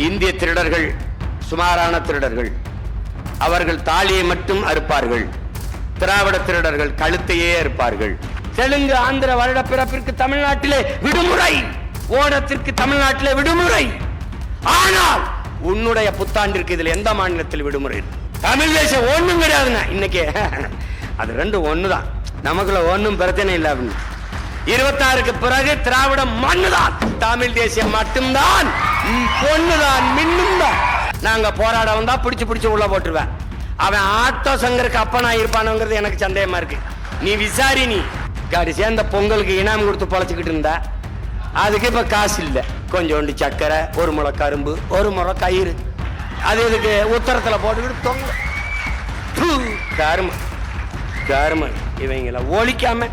இந்திய திருடர்கள் சுமாரான திருடர்கள். அவர்கள் தாலியை மட்டும் அறுப்பார்கள். திராவிட திருடர்கள் கழுத்தையே அறுப்பார்கள். தெலுங்கு ஆந்திர வருட பிறப்பிற்கு தமிழ்நாட்டிலே விடுமுறை, ஓணத்திற்கு தமிழ்நாட்டிலே விடுமுறை. ஆனால் உன்னுடைய புத்தாண்டிற்கு இதுல எந்த மாநிலத்தில் விடுமுறை? தமிழ் தேசம் ஒண்ணும் கிடையாதுங்க இன்னைக்கு. அது ரெண்டும் ஒண்ணுதான், நமக்குள்ள ஒன்னும் பிரச்சனை இல்லை அப்படின்னு. 26க்கு பிறகு திராவிடம் மண்ணுதான், தமிழ் தேசியம் மட்டும்தான் பொண்ணுதான், மின்னும் தான். நாங்க போராட வந்தா பிடிச்சு உள்ள போட்டுருவேன். அவன் ஆட்டோ சங்கருக்கு அப்பனா இருப்பானுங்கிறது எனக்கு சந்தேகமா இருக்கு. நீ விசாரி. நீ கடைசியா இந்த பொங்கலுக்கு இனாம் கொடுத்து பொழைச்சிக்கிட்டு இருந்தா, அதுக்கு இப்ப காசு இல்லை. கொஞ்சோண்டு சக்கரை, ஒரு முளை கரும்பு, ஒரு முளை கயிறு, அது இதுக்கு உத்தரத்துல போட்டுக்கிட்டு தொங்க. கரும இவங்களை ஒழிக்காம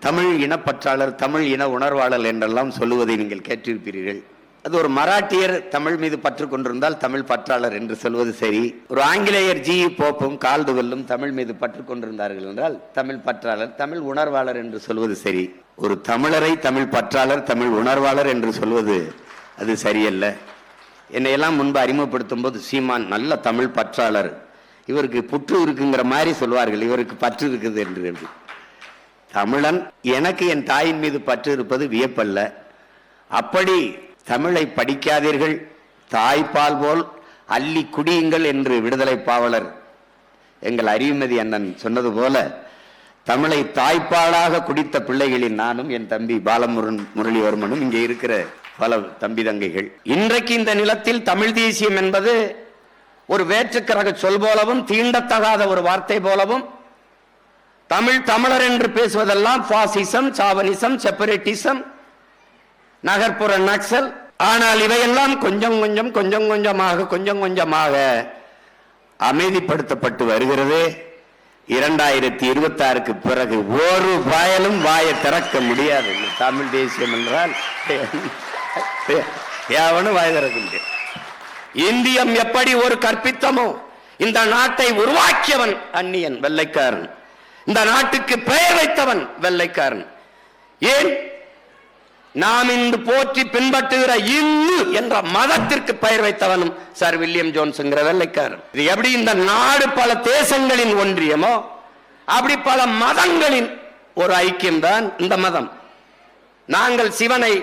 தமிழ் இனப்பற்றாளர், தமிழ் இன உணர்வாளர் என்றெல்லாம் சொல்லுவதை நீங்கள் கேட்டிருப்பீர்கள். அது ஒரு மராட்டியர் தமிழ் மீது பற்று கொண்டிருந்தால் தமிழ் பற்றாளர் என்று சொல்வது சரி. ஒரு ஆங்கிலேயர் ஜி போப்பும் கால்டுவெல்லும் தமிழ் மீது பற்று கொண்டிருந்தார்கள் என்றால் தமிழ் பற்றாளர், தமிழ் உணர்வாளர் என்று சொல்வது சரி. ஒரு தமிழரை தமிழ் பற்றாளர், தமிழ் உணர்வாளர் என்று சொல்வது அது சரியல்ல. என்னையெல்லாம் முன்பு அறிமுகப்படுத்தும் போது சீமான் நல்ல தமிழ் பற்றாளர், இவருக்கு புற்று இருக்குங்கிற மாதிரி சொல்வார்கள், இவருக்கு பற்று இருக்குது என்று. தமிழன், எனக்கு என் தாயின் மீது பற்று இருப்பது வியப்பல்ல. அப்படி தமிழை படிக்காதீர்கள், தாய்ப்பால் போல் அள்ளி குடியுங்கள் என்று விடுதலை பாவலர் எங்கள் அறிவுமதி அண்ணன் சொன்னது போல தமிழை தாய்ப்பாலாக குடித்த பிள்ளைகளின் நானும் என் தம்பி பாலமுரளிவர்மனும் இங்கே இருக்கிற பல தம்பி தங்கைகள். இன்றைக்கு இந்த நிலத்தில் தமிழ் தேசியம் என்பது ஒரு வேற்றுக்கரக சொல் போலவும் தீண்டத்தகாத ஒரு வார்த்தை போலவும், தமிழர் என்று பேசுவதெல்லாம் பாசிசம், சாவனிசம், செப்பரேட்டிசம், நகர்ப்புற நக்சல். ஆனால் இவையெல்லாம் கொஞ்சம் கொஞ்சமாக அமைதிப்படுத்தப்பட்டு வருகிறது. 2026க்கு பிறகு ஒரு பயலும் வாயை திறக்க முடியாது. தமிழ் தேசியம் என்றால் எவனும் வாய் திறக்க முடியாது. இந்தியம் எப்படி ஒரு கற்பித்தமோ, இந்த நாட்டை உருவாக்கியவன் அந்நியன், வெள்ளைக்காரன். இந்த நாட்டுக்கு பெயர் வைத்தவன் வெள்ளைக்காரன். ஏன் நாம் இன்று போற்றி பின்பற்றுகிற இந்து என்ற மதத்திற்கு பெயர் வைத்தவனும் சர் வில்லியம் ஜோன்ஸ்ங்கிற வெள்ளைக்காரன். இது எப்படி இந்த நாடு பல தேசங்களின் ஒன்றியமோ, அப்படி பல மதங்களின் ஒரு ஐக்கியம் தான் இந்த மதம். நாங்கள் சிவனை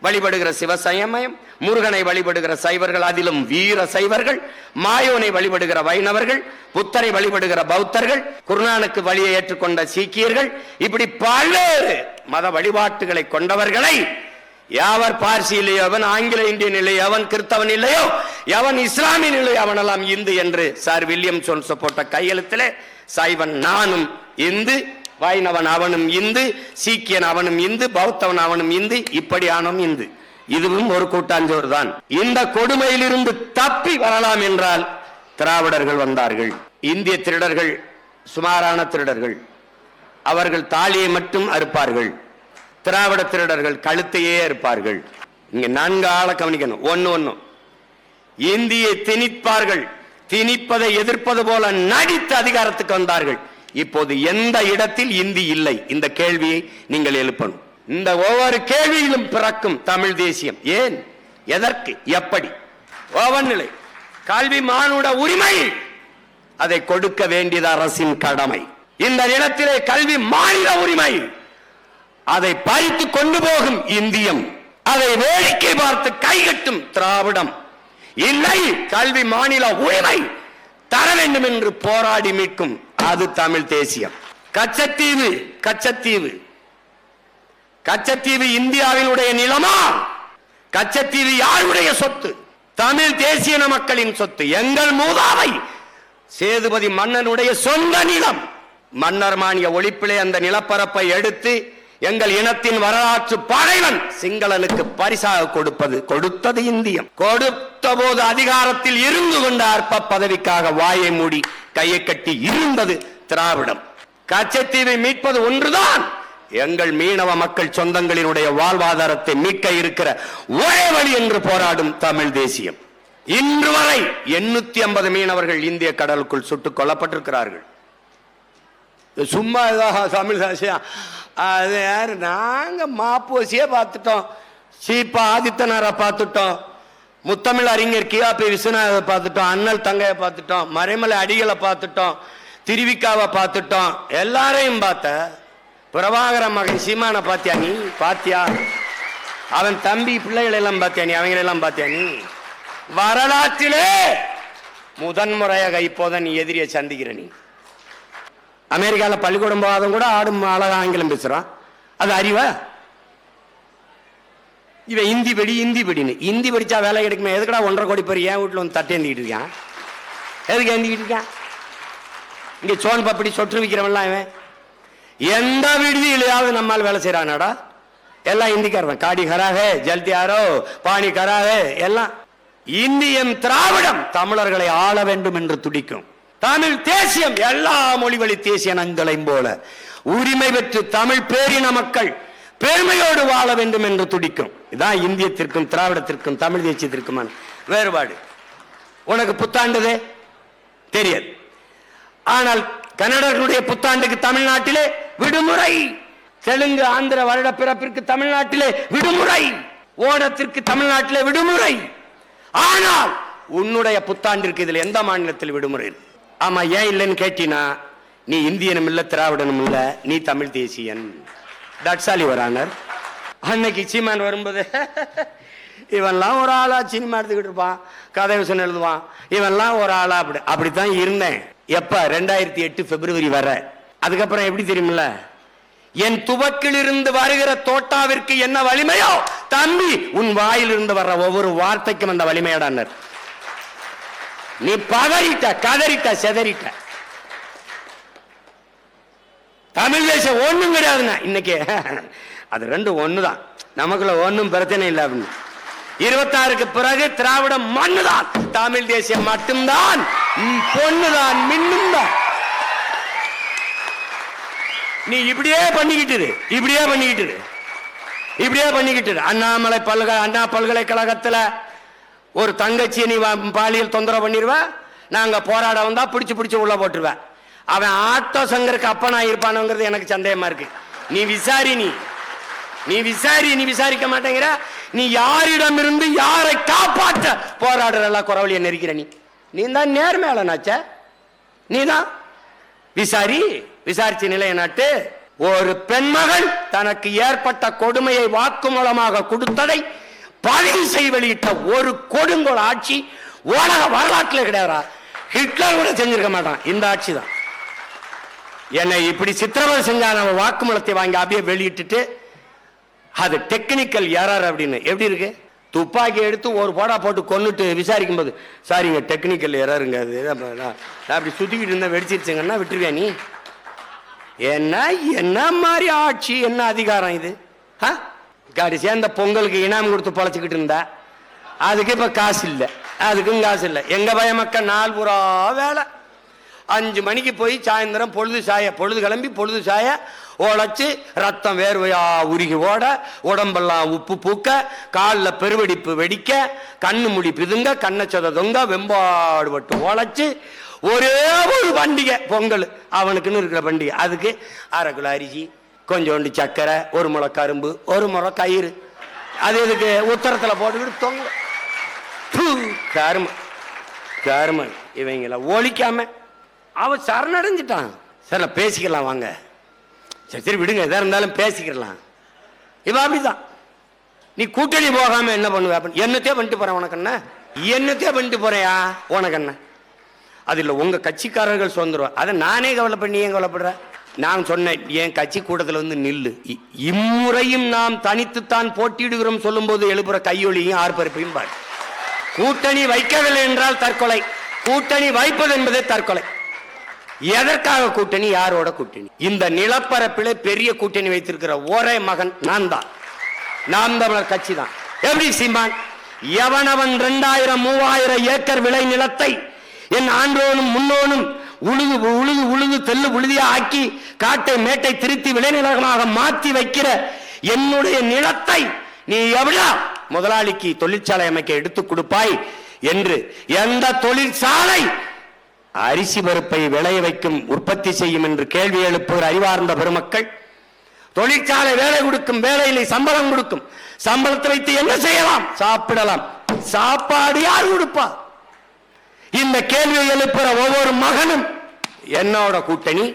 வழிபடுகிற சிவசமயம், முருகனை வழிபடுகிற சைவர்கள், அதிலும் வீர சைவர்கள், மாயோனை வழிபடுகிற வைணவர்கள், புத்தரை வழிபடுகிற பௌத்தர்கள், குருநானக்கு வழியை ஏற்றுக்கொண்ட சீக்கியர்கள், இப்படி பல்வேறு மத வழிபாட்டுகளை கொண்டவர்களை யாவர் பார்சி இல்லையோ, அவன் ஆங்கில இந்தியன் இல்லையோ, அவன் கிறிஸ்தவன் இல்லையோ, அவன் இஸ்லாமியன் இல்லையோ, அவனெல்லாம் இந்து என்று சார் வில்லியம் ஜோன்ஸ் போட்ட கையெழுத்திலே சைவன் நானும் இந்து, வைணவன் அவனும் இந்து, சீக்கியன் அவனும் இந்து, பௌத்தவன் அவனும் இந்து, இப்படியானும் இந்து. இதுவும் ஒரு கூட்டாஞ்சோறு தான். இந்த கொடுமையிலிருந்து தப்பி வரலாம் என்றால் திராவிடர்கள் வந்தார்கள். இந்திய திருடர்கள் சுமாரான திருடர்கள். அவர்கள் தாலியை மட்டும் அறுப்பார்கள். திராவிட திருடர்கள் கழுத்தையே அறுப்பார்கள். இங்க 4 ஆளை கவனிக்கணும். ஒன்னு இந்தியை திணிப்பார்கள். திணிப்பதை எதிர்ப்பது போல நடித்து அதிகாரத்துக்கு வந்தார்கள். இப்போது எந்த இடத்தில் இந்தி இல்லை? இந்த கேள்வியை நீங்கள் எழுப்பணும். இந்த ஒவ்வொரு கேள்வியிலும் பிறக்கும் தமிழ் தேசியம். ஏன், எதற்கு, எப்படி? நிலை கல்வி மானுட உரிமை, அதை கொடுக்க வேண்டியது அரசின் கடமை. இந்த நிலத்திலே கல்வி மாநில உரிமை, அதை பறித்து கொண்டு போகும் இந்தியம், அதை வேடிக்கை பார்த்து கைகட்டும் திராவிடம். இல்லை, கல்வி மாநில உரிமை தர வேண்டும் என்று போராடி மீட்கும் அது தமிழ் தேசியம். கச்சத்தீவு இந்தியாவினுடைய நிலமா? கச்சத்தீவு யாருடைய சொத்து? தமிழ் தேசிய மக்களின் சொத்து. எங்கள் மூதாவை சேதுபதி மன்னனுடைய சொந்த நிலம். மன்னர் மானிய ஒழிப்பிலே அந்த நிலப்பரப்பை எடுத்து எங்கள் இனத்தின் வரலாற்று பகைவன் சிங்களனுக்கு பரிசாக கொடுத்தது இந்தியம். கொடுத்த போது அதிகாரத்தில் இருந்து கொண்ட அற்ப பதவிக்காக வாயை மூடி கையை கட்டி இருந்தது திராவிடம். கச்சத்தீவை மீட்பது ஒன்றுதான் எங்கள் மீனவ மக்கள் சொந்தங்களினுடைய வாழ்வாதாரத்தை மீட்க இருக்கிற ஒரே வழி என்று போராடும் தமிழ் தேசியம். இன்று வரை 850 மீனவர்கள் இந்திய கடலுக்குள் சுட்டுக் கொல்லப்பட்டிருக்கிறார்கள். சும்மா தமிழ் தேசியம் அது யாரு? நாங்க மாப்போசியே பார்த்துட்டோம், சீப்பா ஆதித்தனாரை பார்த்துட்டோம், முத்தமிழ் அறிஞர் கியாபி விஸ்வநாதத்தை பார்த்துட்டோம், அண்ணல் தங்கையை பார்த்துட்டோம், மறைமலை அடிகளை பார்த்துட்டோம், திருவிக்காவை பார்த்துட்டோம், எல்லாரையும் பார்த்த. பிரபாகர மகன் சீமான பாத்தியா நீ? பாத்தியா? அவன் தம்பி பிள்ளைகள் எல்லாம் பார்த்தியா நீ? அவங்களெல்லாம் பார்த்தியா நீ? வரலாற்றிலே முதன்முறையாக இப்போதான் நீ எதிரியை சந்திக்கிற. நீ அமெரிக்காவில் பள்ளிக்கூடம் போகாதவங்க கூட ஆடும் அழகா ஆங்கிலம் பேசுறான். அது அறிவா? இவன் இந்தி படி இந்தி படின்னு. இந்தி படிச்சா வேலை கிடைக்குமே? எதுக்கடா 1.5 கோடி பேர் என் வீட்டில் வந்து தட்டு ஏந்திக்கிட்டு இருக்கான்? எதுக்கு ஏந்திக்கிட்டு இருக்கான்? இங்க சோன் பப்படி சொற்று விற்கிறவன்லாம் இவன். எந்த விடுதியிலையாவது நம்மால் வேலை செய்யறானாடா? எல்லாம் இந்திக்காரன். காடி கராகே, ஜல்தி ஆரோ, பாணி கராகே, எல்லாம் இந்தியம். திராவிடம் தமிழர்களை ஆள வேண்டும் என்று துடிக்கும். தமிழ் தேசியம் எல்லா மொழிவழி தேசிய நங்களையும் போல உரிமை பெற்று தமிழ் பேரின மக்கள் பெருமையோடு வாழ வேண்டும் என்று துடிக்கும். இதான் இந்தியத்திற்கும் திராவிடத்திற்கும் தமிழ் தேசியத்திற்கும் வேறுபாடு. உனக்கு புத்தாண்டுதே தெரியாது. ஆனால் கன்னடர்களுடைய புத்தாண்டுக்கு தமிழ்நாட்டிலே விடுமுறை. தெலுங்கு ஆந்திர வருட பிறப்பிற்கு தமிழ்நாட்டிலே விடுமுறை. ஓணத்திற்கு தமிழ்நாட்டிலே விடுமுறை. ஆனால் உன்னுடைய புத்தாண்டிற்கு இதில் எந்த மாநிலத்தில் விடுமுறை? ஆமா, ஏன் இல்லைன்னு கேட்டினா, நீ இந்தியனும் இல்ல திராவிடனும் இல்ல, நீ தமிழ் தேசியன். தட்சாலி வரானர். அன்னைக்கு சீமான் வரும்போது இவன்லாம் ஒரு ஆளா சினிமா எடுத்துக்கிட்டு இருப்பான், கதை வசனம் எழுதுவான், இவன்லாம் ஒரு ஆளா. அப்படித்தான் இருந்தேன். எப்ப? 2008 பிப்ரவரி வர. அதுக்கப்புறம் எப்படி தெரியுமில்ல, என் துவக்கிலிருந்து வருகிற தோட்டாவிற்கு என்ன வலிமையோ தம்பி, உன் வாயிலிருந்து வர்ற ஒவ்வொரு வார்த்தைக்கும் அந்த வலிமையாடானர். நீ பதறிட்ட, கதறிட்ட, செதறிட்ட. தமிழ் தேசம் ஒண்ணும் கிடையாதுன்னா இன்னைக்கு அது ரெண்டும் ஒண்ணுதான். நமக்குள்ள ஒன்னும் பிரச்சனை இல்லை அப்படின்னு. 26க்கு பிறகு திராவிடம் மண்ணுதான், தமிழ் தேசியம் மட்டும்தான் பொண்ணுதான், மின்னும் தான். நீ இப்படியே பண்ணிக்கிட்டு இப்படியே பண்ணிக்கிட்டு அண்ணாமலை அண்ணா பல்கலைக்கழகத்துல ஒரு தங்கச்சி நீ பாலியல் தொந்தரவு பண்ணிடுவ, நாங்க போராட வந்தா பிடிச்சு உள்ள போட்டுருவேன். அவன் ஆட்டோ சங்கருக்கு அப்பனா இருப்பானுங்கிறது எனக்கு சந்தேகமா இருக்கு. நீ விசாரிக்க மாட்டேங்கிற. நீ யாரிடம் இருந்து யாரை காப்பாற்ற போராடுற குறவழியை நெருக்கிற. நீ தான் நேர்மையாளனாச்ச. நீ தான் விசாரிச்சு நிலைய நாட்டு. ஒரு பெண்மகள் தனக்கு ஏற்பட்ட கொடுமையை வாக்குமூலமாக கொடுத்ததை பதிவு செய்ய வெளியிட்ட ஒரு கொடுங்கோல் ஆட்சி உலக வரலாற்றில் கிடையாதா? ஹிட்லர் கூட செஞ்சிருக்க மாட்டான். இந்த ஆட்சி தான் என்னை இப்படி சித்திரவதை செஞ்சான். அவன் வாக்குமூலத்தை வாங்கி அப்படியே வெளியிட்டு அது டெக்னிக்கல் எரர் அப்படின்னு. எப்படி இருக்கு? துப்பாக்கி எடுத்து ஒரு போடா போட்டு கொன்னுட்டு விசாரிக்கும் போது, சாரிங்க டெக்னிக்கல் எரருங்க, அது அப்படி சுத்திக்கிட்டு இருந்தா வெடிச்சிருச்சுங்கன்னா விட்டுருவியா நீ? என்ன மாதிரி ஆட்சி, என்ன அதிகாரம் இது? கடைசியா இந்த பொங்கலுக்கு இனாம் கொடுத்து பொழைச்சிக்கிட்டு இருந்தா அதுக்கு இப்ப காசு இல்லை, அதுக்கும் காசு இல்லை. எங்க பய மக்கள் நாள் பூரா வேலை. 5 மணிக்கு போய் சாயந்தரம் பொழுது கிளம்பி பொழுது சாய உழைச்சு ரத்தம் வேர்வையா உருகி ஓட, உடம்பெல்லாம் உப்பு பூக்க, காலில் பெருவெடிப்பு வெடிக்க, கண்ணு முடி பிதுங்க, கண்ணச்சத தொங்க, வெம்பாடு பட்டு உழைச்சு ஒரே ஒரு பண்டிகை பொங்கல் அவனுக்குன்னு இருக்கிற பண்டிகை. அதுக்கு 1/2 கிலோ அரிசி, கொஞ்சோண்டு சக்கரை, 1 முளை கரும்பு, 1 முளை கயிறு. அது இதுக்கு உத்தரத்தில் போட்டுக்கிட்டு தொங்க. கரும இவங்கள ஒழிக்காம அவன் சரணடைஞ்சிட்டான். சார் நான் பேசிக்கலாம் வாங்க, சரி விடுங்க, எதா இருந்தாலும் பேசிக்கலாம். இவன் அப்படிதான். நீ கூட்டணி போகாம என்ன பண்ணுவ? என்னத்தையே பண்ணிட்டு போறேன் உனக்கு என்ன? என்னத்தையே பண்ணிட்டு போறியா உனக்கு என்ன? அது இல்லை, உங்க கட்சிக்காரர்கள் சுதந்திரம். அதை நானே கவலைப்பண்ணி ஏன் கவலைப்படுற? நான் சொன்னேன், என் கட்சி கூட்டத்தில் வந்து நில்லு. இம்முறையும் நாம் தனித்துத்தான் போட்டியிடுகிறோம் சொல்லும் போது எழுப்புற கையொலியும் ஆர்ப்பரிப்பையும் பாரு. கூட்டணி வைக்கவில்லை என்றால் தற்கொலை, கூட்டணி வைப்பது என்பதே தற்கொலை. எதற்காக கூட்டணி? யாரோட கூட்டணி? இந்த நிலப்பரப்பிலே பெரிய கூட்டணி வைத்திருக்கிற ஒரே மகன் நான் தான், நாம் தமிழர் கட்சி தான். எப்படி சீமான்? எவனவன் 2000 3000 ஏக்கர் விளை நிலத்தை என் ஆண்டோனும் முன்னோனும் உழுது தெல்லு உழுதியா ஆக்கி காட்டை மேட்டை திருத்தி விளைநிலமாக மாற்றி வைக்கிற என்னுடைய நிலத்தை நீ எவ்வளோ முதலாளிக்கு தொழிற்சாலை அமைக்க எடுத்துக் கொடுப்பாய் என்று எந்த தொழிற்சாலை அரிசி பருப்பை விளைய வைக்கும் உற்பத்தி செய்யும் என்று கேள்வி எழுப்புகிற அறிவார்ந்த பெருமக்கள், தொழிற்சாலை வேலை கொடுக்கும், வேலையிலே சம்பளம் கொடுக்கும், சம்பளத்தை வைத்து என்ன செய்யலாம்? சாப்பிடலாம். சாப்பாடு யார் கொடுப்பா? இந்த கேள்வி எழுப்புற ஒவ்வொரு மகனும் என்னோட கூட்டணி